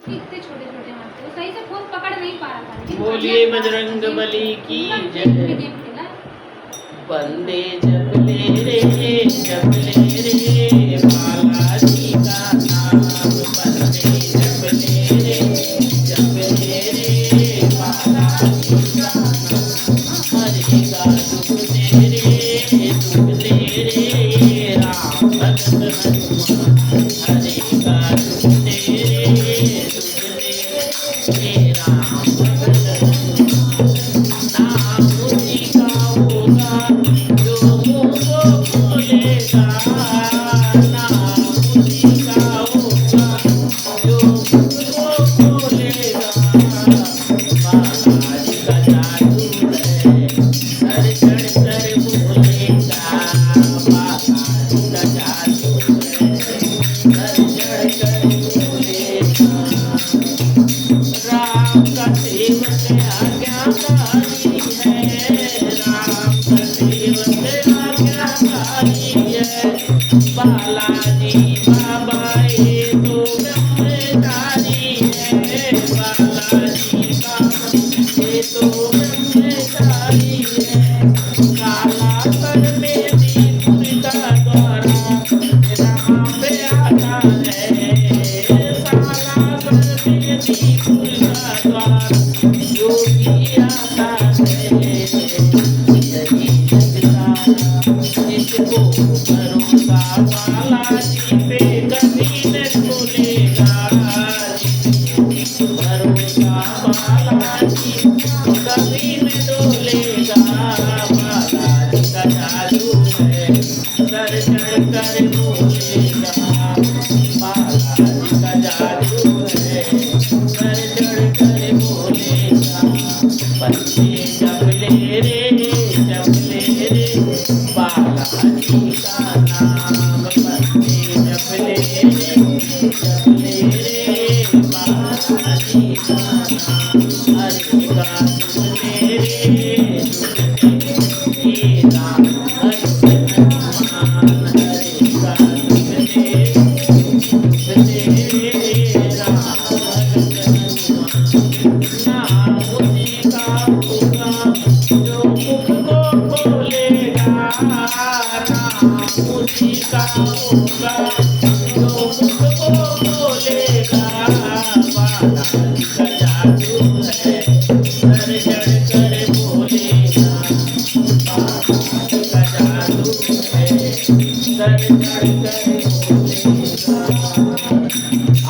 इतने छोटे छोटे हाथ थे, वो सही से फोन पकड़ नहीं पा रहा था, लेकिन बोलिए बजरंगबली की जय। गेम खेला। बंदे जप ले रे बालाजी का नाम। बंदे जप ले रे बालाजी का नाम। हरे का दुख दे रे राम भगत हनुमान। हरे का दुख दे रे राम भगत हनुमान। नाम उसी का होगा जो मुँह को खोलेगा। नाम उसी का होगा जो मुँह को खोलेगा। बालाजी का जादू है सर चढ़ कर बोलेगा। बालाजी का जादू है सर चढ़ कर बोलेगा। राम का सेवक आज्ञाकारी है। राम का सेवक आज्ञाकारी है। बालाजी बाबा ये तो ब्रह्मचारी है। बालाजी बाबा ये तो ब्रह्मचारी है। काला कर में दीपुर का द्वारा यहाँ पे आता है। काला कर में दीपुर का द्वारा जो भी आता है। यही जगतारा जिसको भरोसा बालाजी पे कभी न खोलेगा। जिसको भरोसा बालाजी कभी न डोलेगा। बालाजी का जादू है सर चढ़ कर बोलेगा। बालाजी का जादू है सर चढ़ कर बोलेगा। बच्चे जप ले रे बालाजी का नाम। बच्चे जप ले रे बालाजी का नाम। हरे का दुख ले रे राम भगत हनुमान। हरे का दुख ले राम भगत हनुमान। नाम उसी का होगा जो मुख को खोलेगा। नाम उसी का होगा जो मुख को खोलेगा। बालाजी का जादू है सर चढ़ कर बोलेगा। बालाजी का जादू है सर चढ़ कर बोलेगा।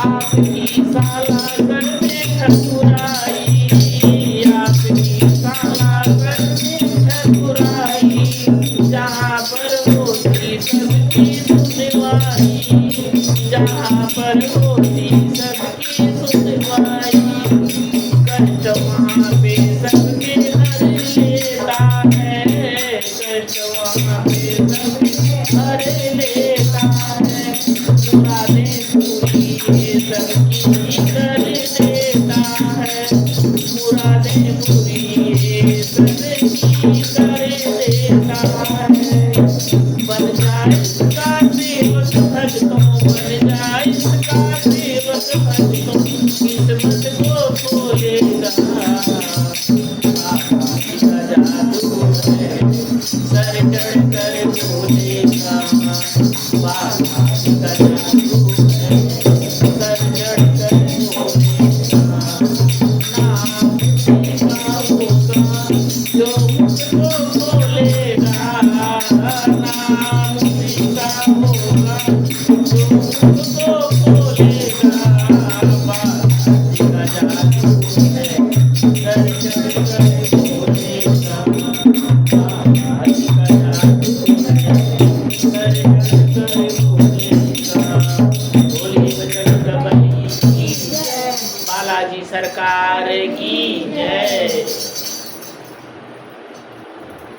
आपकी साला कर में ठकुराई। आपकी साला कर में ठकुराई। जहाँ पर होती सबकी सुनवाई। जहाँ पर होती सबकी सुनवाई। कष्ट वहाँ पे सबके हर लेता है। कष्ट वहाँ पे सबके हर लेता है। मुरादें पूरी सबकी कर देता है। मुरादें पूरी सबकी कर देता है। बन जाए इसका सेवक भक्तों। बन जाए इसका सेवक भक्तों। किस्मत को खोलेगा। बालाजी का जादू है सर चढ़ कर बोलेगा। बालाजी का जादू है सर चढ़ कर बोलेगा। नाम उसी का होगा जो मुख को खोलेगा। नाम उसी का होगा जो मुख को खोलेगा। बालाजी का जादू है सर चढ़ कर बोलेगा। बालाजी का जादू है सर चढ़ कर बोलेगा। बोलिए बजरंगबली की जय। बालाजी सरकार की जय।